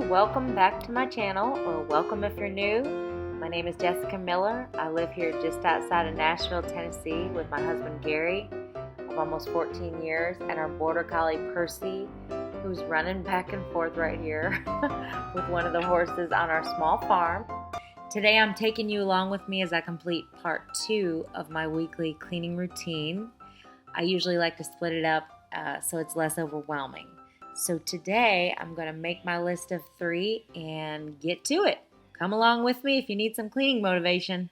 welcome back to my channel, or welcome if you're new. My name is Jessica Miller. I live here just outside of Nashville, Tennessee with my husband Gary of almost 14 years and our border collie Percy, who's running back and forth right here with one of the horses on our small farm. Today I'm taking you along with me as I complete part 2 of my weekly cleaning routine. I usually like to split it up so it's less overwhelming. So today I'm going to make my list of 3 and get to it. Come along with me if you need some cleaning motivation.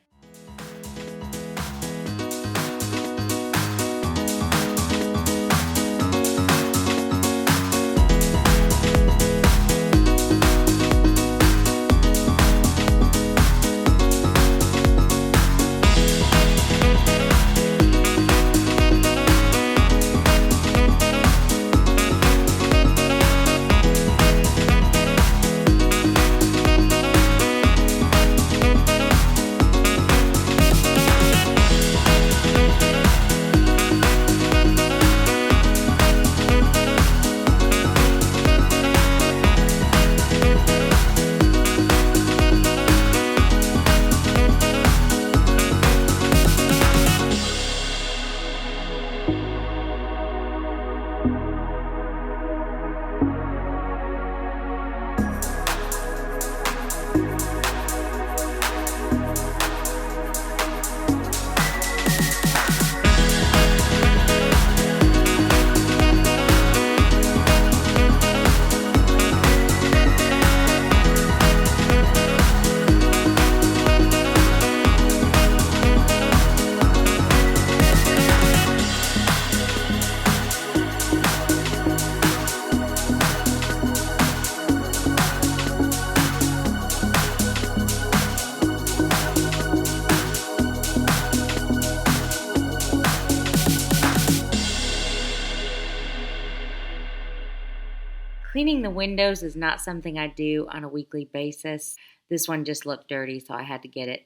Cleaning the windows is not something I do on a weekly basis. This one just looked dirty, so I had to get it.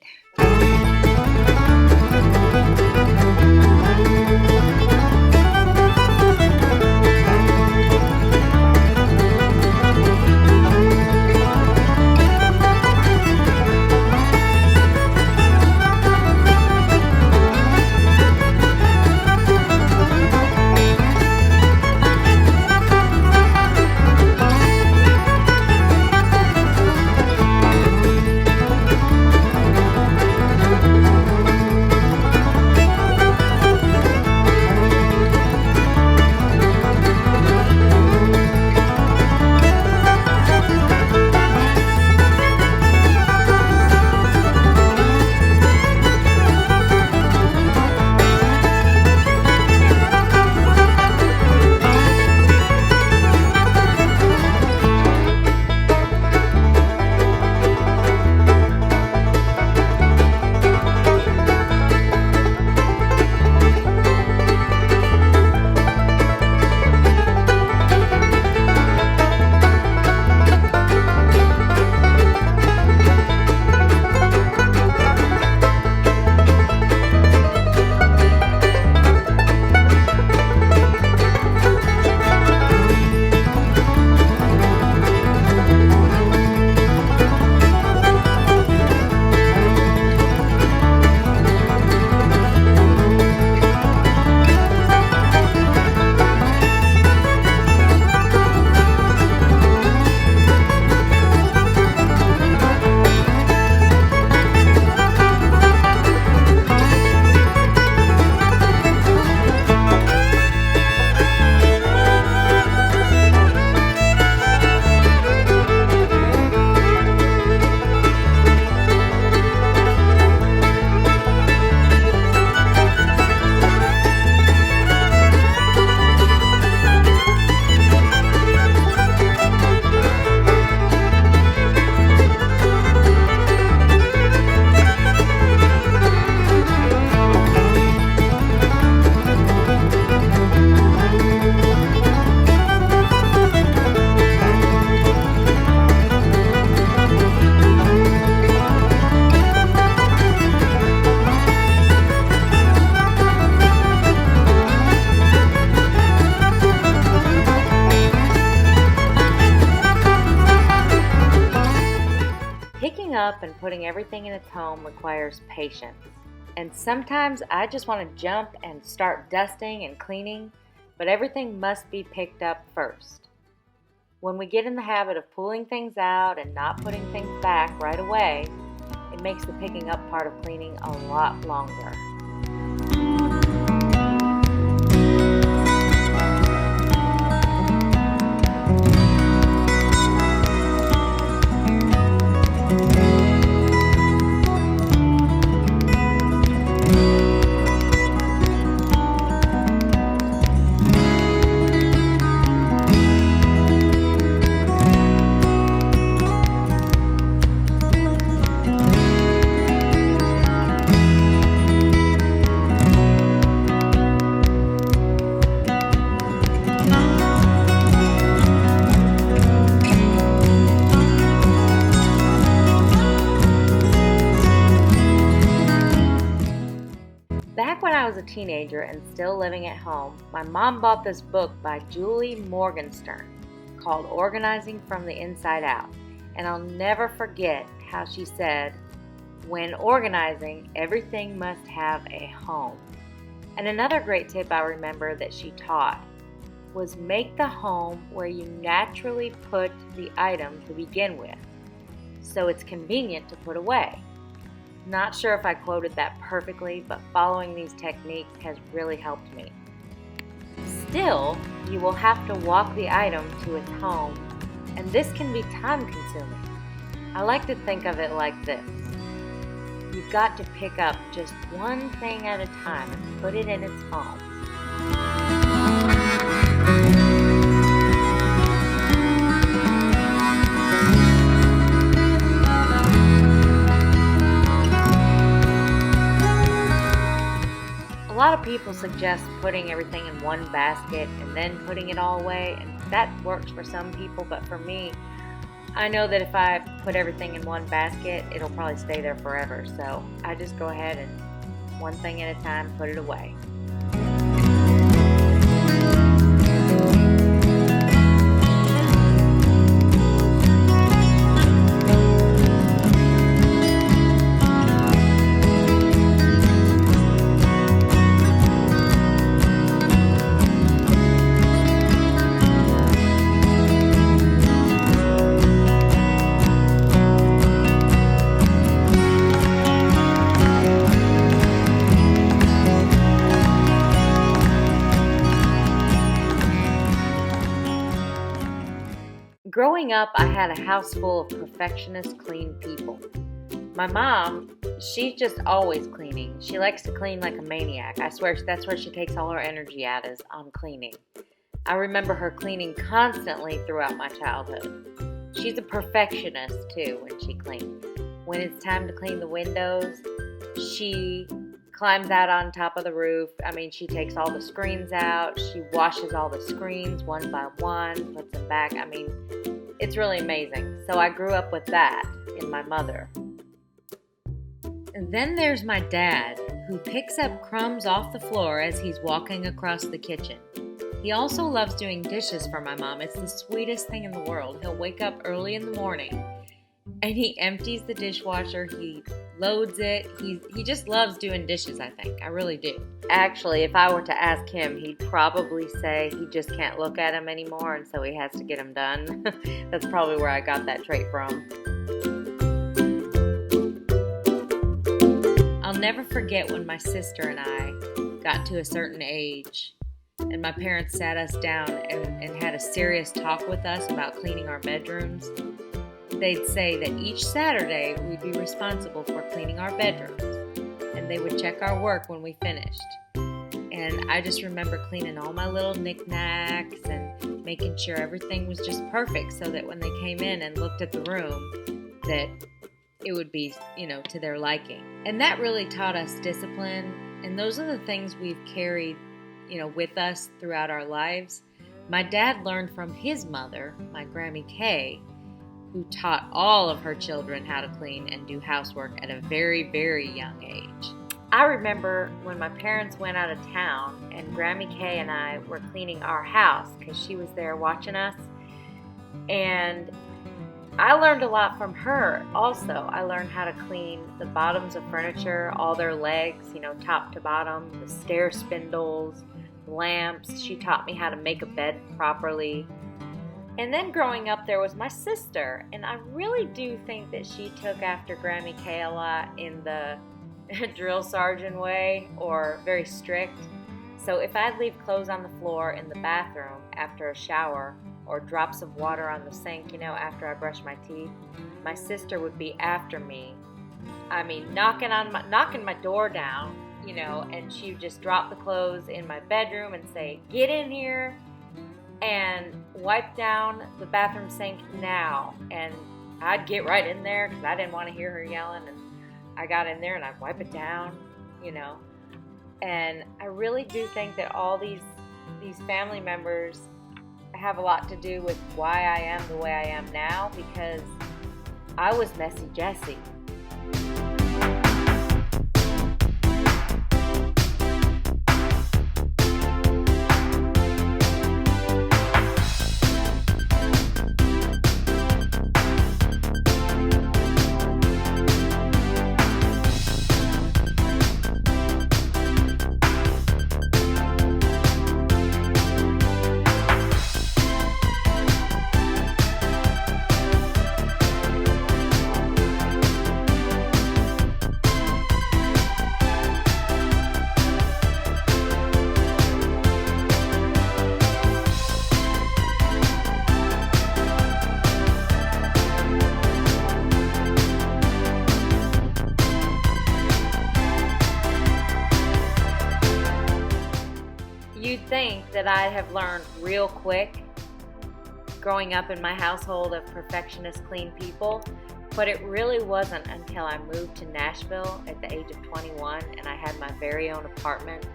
Cleaning up and putting everything in its home requires patience. And sometimes I just want to jump and start dusting and cleaning, but everything must be picked up first. When we get in the habit of pulling things out and not putting things back right away, it makes the picking up part of cleaning a lot longer. Back when I was a teenager and still living at home, my mom bought this book by Julie Morgenstern called Organizing from the Inside Out. And I'll never forget how she said, when organizing, everything must have a home. And another great tip I remember that she taught was make the home where you naturally put the item to begin with, so it's convenient to put away. Not sure if I quoted that perfectly, but following these techniques has really helped me. Still, you will have to walk the item to its home, and this can be time-consuming. I like to think of it like this. You've got to pick up just one thing at a time and put it in its home. A lot of people suggest putting everything in one basket and then putting it all away, and that works for some people, but for me, I know that if I put everything in one basket, it'll probably stay there forever, so I just go ahead and one thing at a time, put it away. Growing up, I had a house full of perfectionist, clean people. My mom, she's just always cleaning. She likes to clean like a maniac. I swear that's where she takes all her energy at, is on cleaning. I remember her cleaning constantly throughout my childhood. She's a perfectionist too when she cleans. When it's time to clean the windows, she climbs out on top of the roof. She takes all the screens out. She washes all the screens one by one, puts them back. It's really amazing. So I grew up with that in my mother. And then there's my dad, who picks up crumbs off the floor as he's walking across the kitchen. He also loves doing dishes for my mom. It's the sweetest thing in the world. He'll wake up early in the morning and he empties the dishwasher, he loads it. He just loves doing dishes, I think. I really do. Actually, if I were to ask him, he'd probably say he just can't look at them anymore, and so he has to get them done. That's probably where I got that trait from. I'll never forget when my sister and I got to a certain age and my parents sat us down and had a serious talk with us about cleaning our bedrooms. They'd say that each Saturday we'd be responsible for cleaning our bedrooms, and they would check our work when we finished. And I just remember cleaning all my little knickknacks and making sure everything was just perfect so that when they came in and looked at the room, that it would be, to their liking. And that really taught us discipline, and those are the things we've carried, with us throughout our lives. My dad learned from his mother, my Grammy Kay, who taught all of her children how to clean and do housework at a very, very young age. I remember when my parents went out of town and Grammy Kay and I were cleaning our house because she was there watching us. And I learned a lot from her also. I learned how to clean the bottoms of furniture, all their legs, top to bottom, the stair spindles, lamps. She taught me how to make a bed properly. And then growing up, there was my sister, and I really do think that she took after Grammy K a lot in the drill sergeant way, or very strict. So if I'd leave clothes on the floor in the bathroom after a shower, or drops of water on the sink, after I brush my teeth, my sister would be after me. I mean, knocking my door down, and she would just drop the clothes in my bedroom and say, "Get in here and wipe down the bathroom sink now." And I'd get right in there because I didn't want to hear her yelling, and I got in there and I'd wipe it down, And I really do think that all these family members have a lot to do with why I am the way I am now, because I was messy Jessie. You'd think that I'd have learned real quick growing up in my household of perfectionist, clean people, but it really wasn't until I moved to Nashville at the age of 21 and I had my very own apartment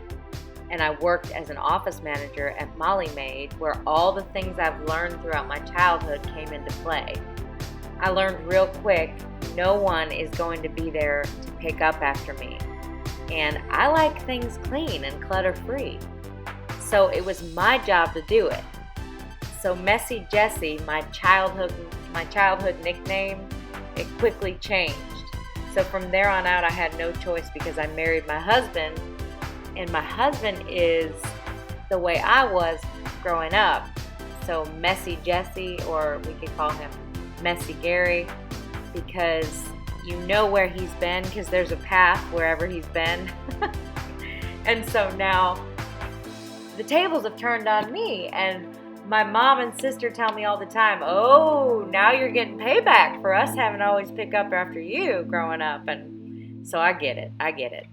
and I worked as an office manager at Molly Maid, where all the things I've learned throughout my childhood came into play. I learned real quick, no one is going to be there to pick up after me. And I like things clean and clutter-free. So it was my job to do it. So Messy Jessie, my childhood nickname, it quickly changed. So from there on out, I had no choice because I married my husband, and my husband is the way I was growing up. So Messy Jessie, or we could call him Messy Gary, because you know where he's been, because there's a path wherever he's been. And so now the tables have turned on me, and my mom and sister tell me all the time, "Oh, now you're getting payback for us having to always pick up after you growing up." And so I get it.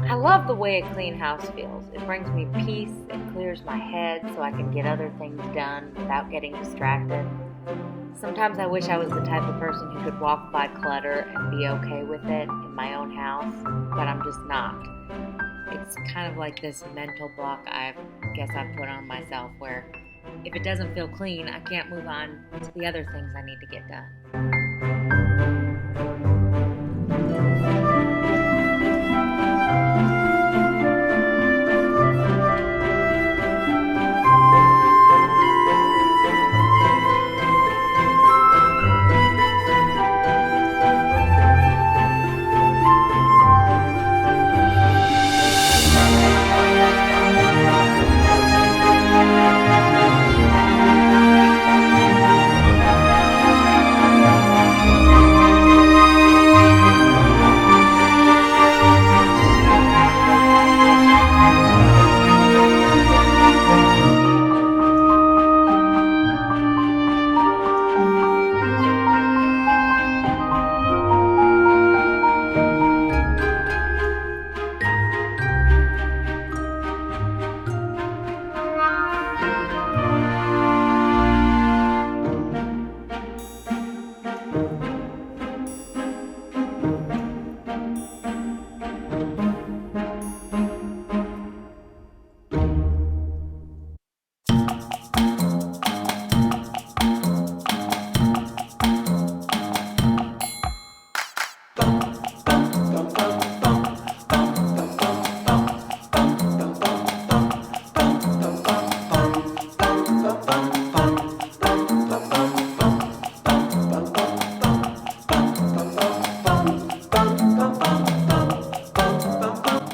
I love the way a clean house feels. It brings me peace, it clears my head so I can get other things done without getting distracted. Sometimes I wish I was the type of person who could walk by clutter and be okay with it in my own house, but I'm just not. It's kind of like this mental block I guess I've put on myself where if it doesn't feel clean, I can't move on to the other things I need to get done.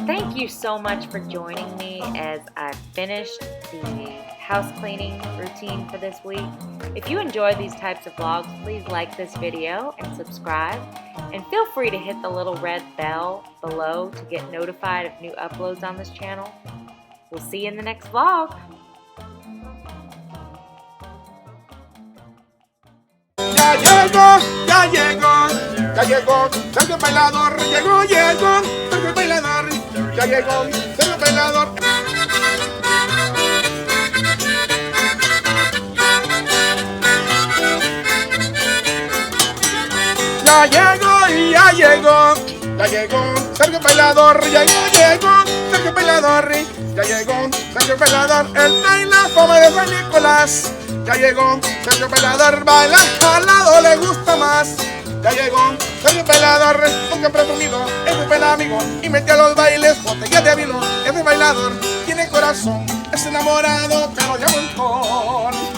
Thank you so much for joining me as I finished the house cleaning routine for this week. If you enjoy these types of vlogs, please like this video and subscribe. And feel free to hit the little red bell below to get notified of new uploads on this channel. We'll see you in the next vlog. Ya llegó, Sergio Bailador, llegó, Sergio Bailador, ya llegó, Sergio Bailador. Ya llegó, Sergio Bailador, llegó, Sergio Bailador, ya llegó, Sergio Bailador, el rey la fama de San Nicolás. Ya llegó, Sergio Bailador, baila jalado le gusta más. Ya llegó, Sergio Bailador, nunca presumido, es un buen amigo y metió a los bailes botellas de vino. Ese bailador tiene corazón, es enamorado, pero de montón.